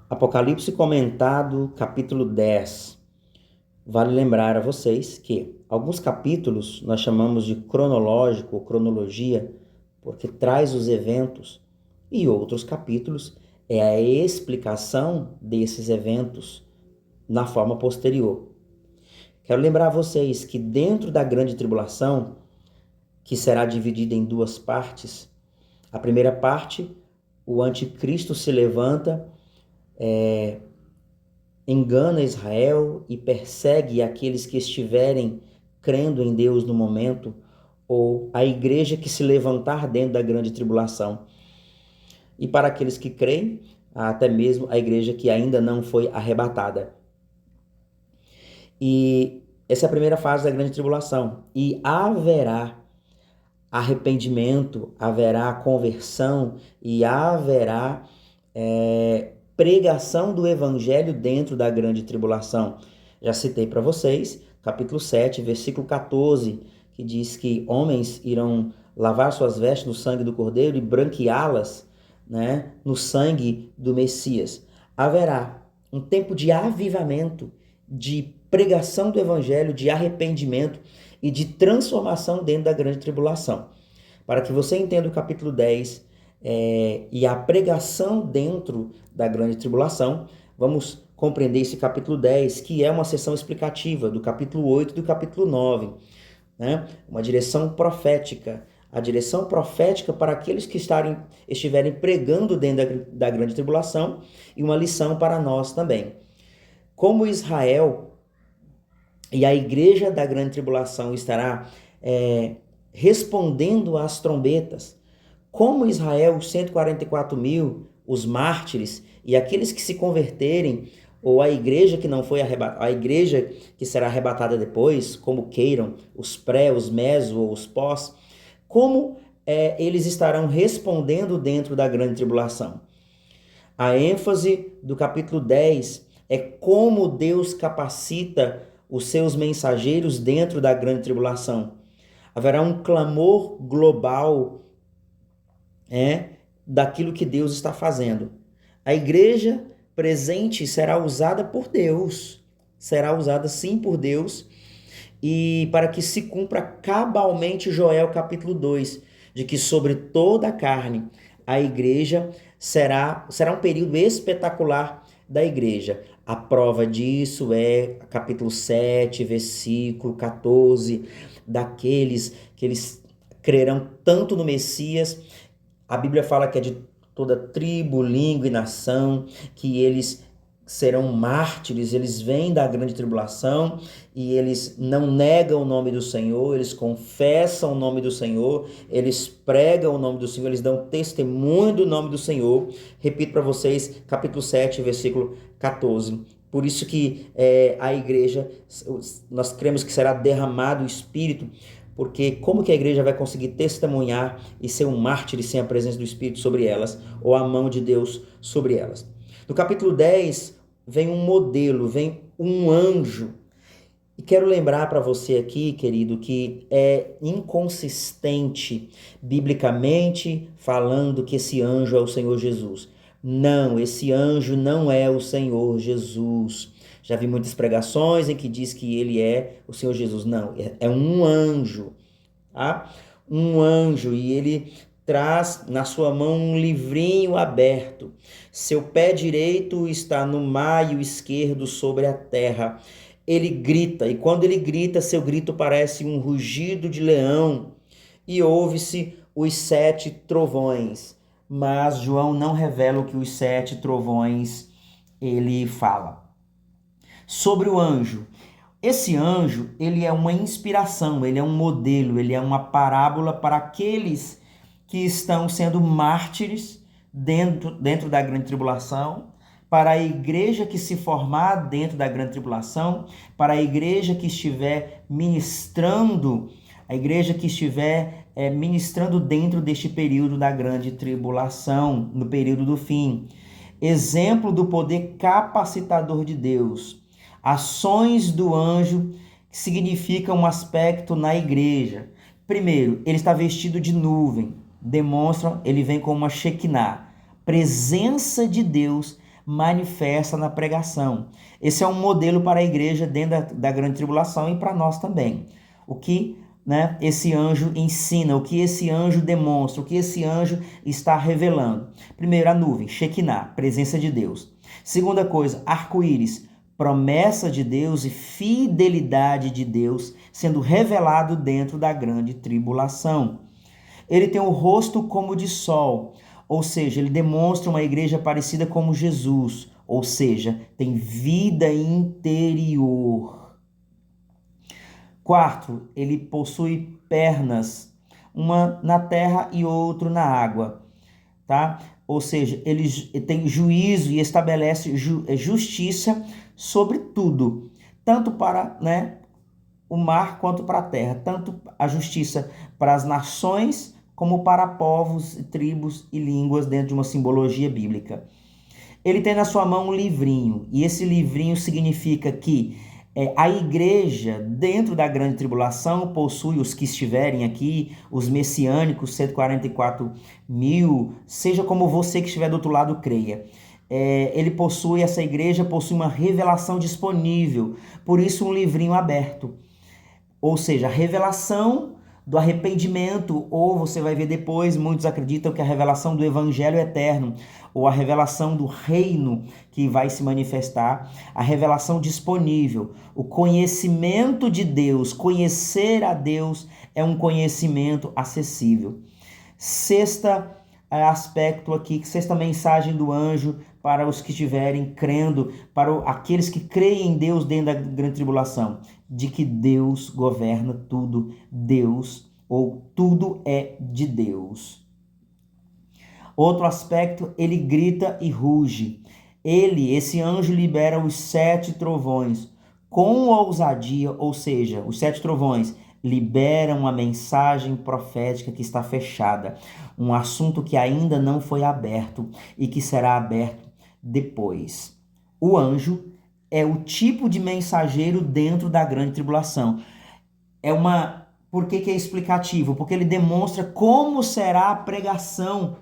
Apocalipse comentado, capítulo 10. Vale lembrar a vocês que alguns capítulos nós chamamos de cronológico ou cronologia, porque traz os eventos, e outros capítulos é a explicação desses eventos na forma posterior. Quero lembrar a vocês que dentro da grande tribulação, que será dividida em duas partes, a primeira parte, o anticristo se levanta, engana Israel e persegue aqueles que estiverem crendo em Deus no momento, ou a igreja que se levantar dentro da grande tribulação. E para aqueles que creem, até mesmo a igreja que ainda não foi arrebatada. E essa é a primeira fase da grande tribulação. E haverá arrependimento, haverá conversão e haverá pregação do evangelho dentro da grande tribulação. Já citei para vocês, capítulo 7, versículo 14, que diz que homens irão lavar suas vestes no sangue do Cordeiro e branqueá-las, no sangue do Messias. Haverá um tempo de avivamento, de pregação do evangelho, de arrependimento e de transformação dentro da grande tribulação. Para que você entenda o capítulo 10 e a pregação dentro da grande tribulação, vamos compreender esse capítulo 10, que é uma seção explicativa do capítulo 8 e do capítulo 9. Uma direção profética. A direção profética para aqueles que estiverem pregando dentro da grande tribulação e uma lição para nós também. Como Israel e a igreja da grande tribulação estará respondendo às trombetas, como Israel, os 144 mil, os mártires e aqueles que se converterem, ou a igreja que não foi arrebatada, a igreja que será arrebatada depois, como queiram, os pré, os meso ou os pós, como eles estarão respondendo dentro da grande tribulação. A ênfase do capítulo 10 é como Deus capacita os seus mensageiros dentro da grande tribulação. Haverá um clamor global daquilo que Deus está fazendo. A igreja presente será usada por Deus, será usada sim por Deus, e para que se cumpra cabalmente Joel capítulo 2, de que sobre toda a carne a igreja será um período espetacular da igreja. A prova disso é capítulo 7, versículo 14, daqueles que eles crerão tanto no Messias. A Bíblia fala que é de toda tribo, língua e nação, que eles serão mártires, eles vêm da grande tribulação e eles não negam o nome do Senhor, eles confessam o nome do Senhor, eles pregam o nome do Senhor, eles dão testemunho do nome do Senhor. Repito para vocês, capítulo 7, versículo 14. Por isso que a igreja, nós cremos que será derramado o Espírito, porque como que a igreja vai conseguir testemunhar e ser um mártir sem a presença do Espírito sobre elas, ou a mão de Deus sobre elas? No capítulo 10, vem um modelo, vem um anjo. E quero lembrar para você aqui, querido, que é inconsistente, biblicamente falando, que esse anjo é o Senhor Jesus. Não, esse anjo não é o Senhor Jesus. Já vi muitas pregações em que diz que ele é o Senhor Jesus. Não, é um anjo, tá? Um anjo, e ele traz na sua mão um livrinho aberto. Seu pé direito está no mar e o esquerdo sobre a terra. Ele grita, e quando ele grita, seu grito parece um rugido de leão, e ouve-se os 7 trovões. Mas João não revela o que os 7 trovões ele fala. Sobre o anjo. Esse anjo, ele é uma inspiração, ele é um modelo, ele é uma parábola para aqueles que estão sendo mártires dentro da grande tribulação, para a igreja que se formar dentro da grande tribulação, para a igreja que estiver ministrando, ministrando dentro deste período da grande tribulação, no período do fim. Exemplo do poder capacitador de Deus. Ações do anjo que significam um aspecto na igreja. Primeiro, ele está vestido de nuvem. Demonstram, ele vem com uma Shekinah, presença de Deus manifesta na pregação. Esse é um modelo para a igreja dentro da grande tribulação e para nós também. O que, né, esse anjo ensina, o que esse anjo demonstra, o que esse anjo está revelando. Primeiro, a nuvem, Shekinah, presença de Deus. Segunda coisa, arco-íris, promessa de Deus e fidelidade de Deus sendo revelado dentro da grande tribulação. Ele tem o rosto como de sol, ou seja, ele demonstra uma igreja parecida com Jesus, ou seja, tem vida interior. Quarto, ele possui pernas, uma na terra e outra na água, tá? Ou seja, ele tem juízo e estabelece justiça sobre tudo, tanto para, né, o mar quanto para a terra, tanto a justiça para as nações como para povos, tribos e línguas dentro de uma simbologia bíblica. Ele tem na sua mão um livrinho, e esse livrinho significa que a igreja, dentro da grande tribulação, possui os que estiverem aqui, os messiânicos, 144 mil, seja como você que estiver do outro lado creia. Essa igreja possui uma revelação disponível, por isso um livrinho aberto. Ou seja, a revelação do arrependimento, ou você vai ver depois, muitos acreditam que a revelação do evangelho eterno, ou a revelação do reino que vai se manifestar, a revelação disponível, o conhecimento de Deus, conhecer a Deus é um conhecimento acessível. Sexta aspecto aqui, sexta mensagem do anjo para os que estiverem crendo, para aqueles que creem em Deus dentro da grande tribulação, de que Deus governa tudo, Deus, ou tudo é de Deus. Outro aspecto, ele grita e ruge. Esse anjo libera os 7 trovões com ousadia, ou seja, os 7 trovões liberam uma mensagem profética que está fechada, um assunto que ainda não foi aberto e que será aberto depois. O anjo é o tipo de mensageiro dentro da grande tribulação. Por que é explicativo? Porque ele demonstra como será a pregação,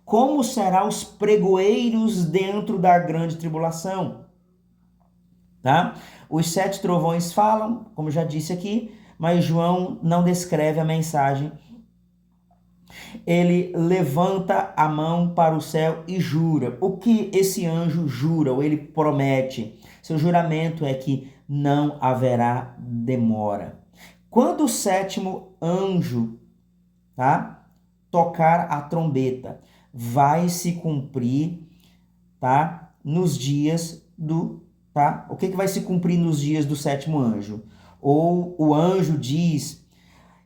como serão os pregoeiros dentro da grande tribulação. Tá? Os 7 trovões falam, como já disse aqui, mas João não descreve a mensagem. Ele levanta a mão para o céu e jura. O que esse anjo jura, ou ele promete? Seu juramento é que não haverá demora. Quando o 7º anjo, tá, tocar a trombeta, vai se cumprir, tá, nos dias do, tá? O que vai se cumprir nos dias do 7º anjo? Ou o anjo diz,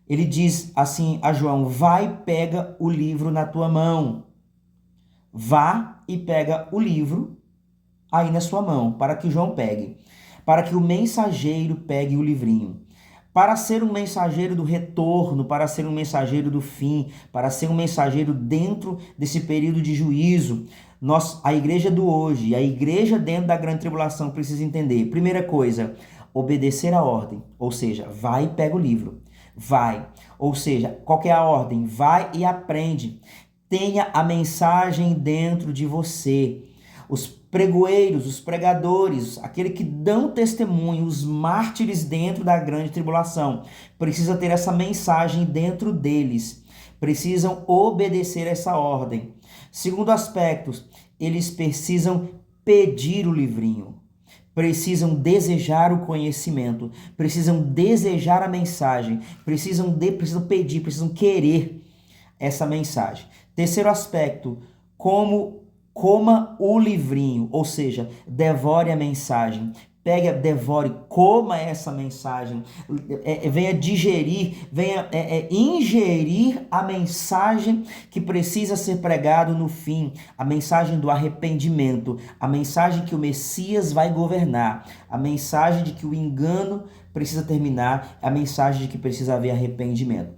ele diz assim a João: vai, pega o livro na tua mão. Vá e pega o livro aí na sua mão, para que João pegue, para que o mensageiro pegue o livrinho. Para ser um mensageiro do retorno, para ser um mensageiro do fim, para ser um mensageiro dentro desse período de juízo, a igreja do hoje, a igreja dentro da grande tribulação precisa entender. Primeira coisa, obedecer a ordem, ou seja, vai e pega o livro. Vai, ou seja, qual que é a ordem? Vai e aprende. Tenha a mensagem dentro de você. Os pregoeiros, os pregadores, aqueles que dão testemunho, os mártires dentro da grande tribulação, precisa ter essa mensagem dentro deles. Precisam obedecer essa ordem. Segundo aspecto, eles precisam pedir o livrinho. Precisam desejar o conhecimento, precisam desejar a mensagem, precisam pedir, precisam querer essa mensagem. Terceiro aspecto, coma o livrinho, ou seja, devore a mensagem. Devore, coma essa mensagem, venha digerir, venha ingerir a mensagem que precisa ser pregado no fim, a mensagem do arrependimento, a mensagem que o Messias vai governar, a mensagem de que o engano precisa terminar, a mensagem de que precisa haver arrependimento.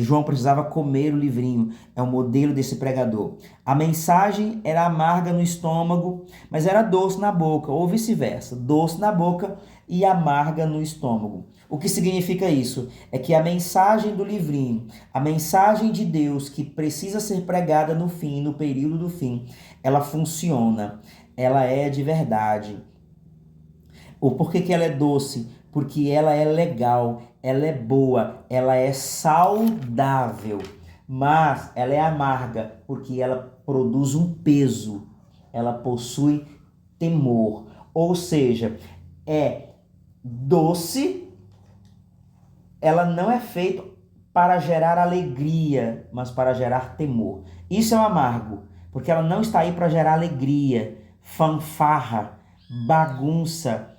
João precisava comer o livrinho, é o modelo desse pregador. A mensagem era amarga no estômago, mas era doce na boca, ou vice-versa, doce na boca e amarga no estômago. O que significa isso? É que a mensagem do livrinho, a mensagem de Deus que precisa ser pregada no fim, no período do fim, ela funciona, ela é de verdade. O porquê que ela é doce? Porque ela é legal, ela é boa, ela é saudável. Mas ela é amarga, porque ela produz um peso, ela possui temor. Ou seja, é doce, ela não é feita para gerar alegria, mas para gerar temor. Isso é o amargo, porque ela não está aí para gerar alegria, fanfarra, bagunça,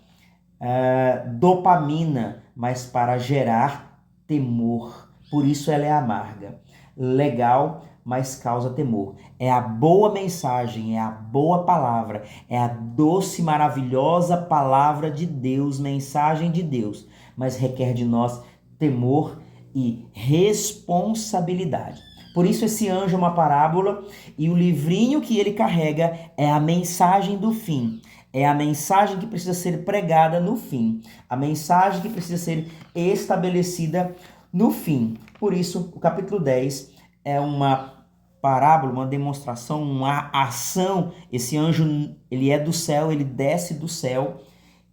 dopamina, mas para gerar temor. Por isso ela é amarga. Legal, mas causa temor. É a boa mensagem, é a boa palavra, é a doce, maravilhosa palavra de Deus, mensagem de Deus, mas requer de nós temor e responsabilidade. Por isso esse anjo é uma parábola e o livrinho que ele carrega é a mensagem do fim. É a mensagem que precisa ser pregada no fim. A mensagem que precisa ser estabelecida no fim. Por isso, o capítulo 10 é uma parábola, uma demonstração, uma ação. Esse anjo, ele é do céu, ele desce do céu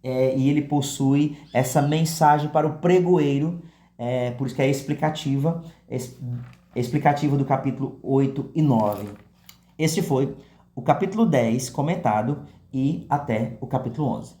e ele possui essa mensagem para o pregoeiro. Por isso que é explicativa do capítulo 8 e 9. Este foi o capítulo 10 comentado e até o capítulo 11.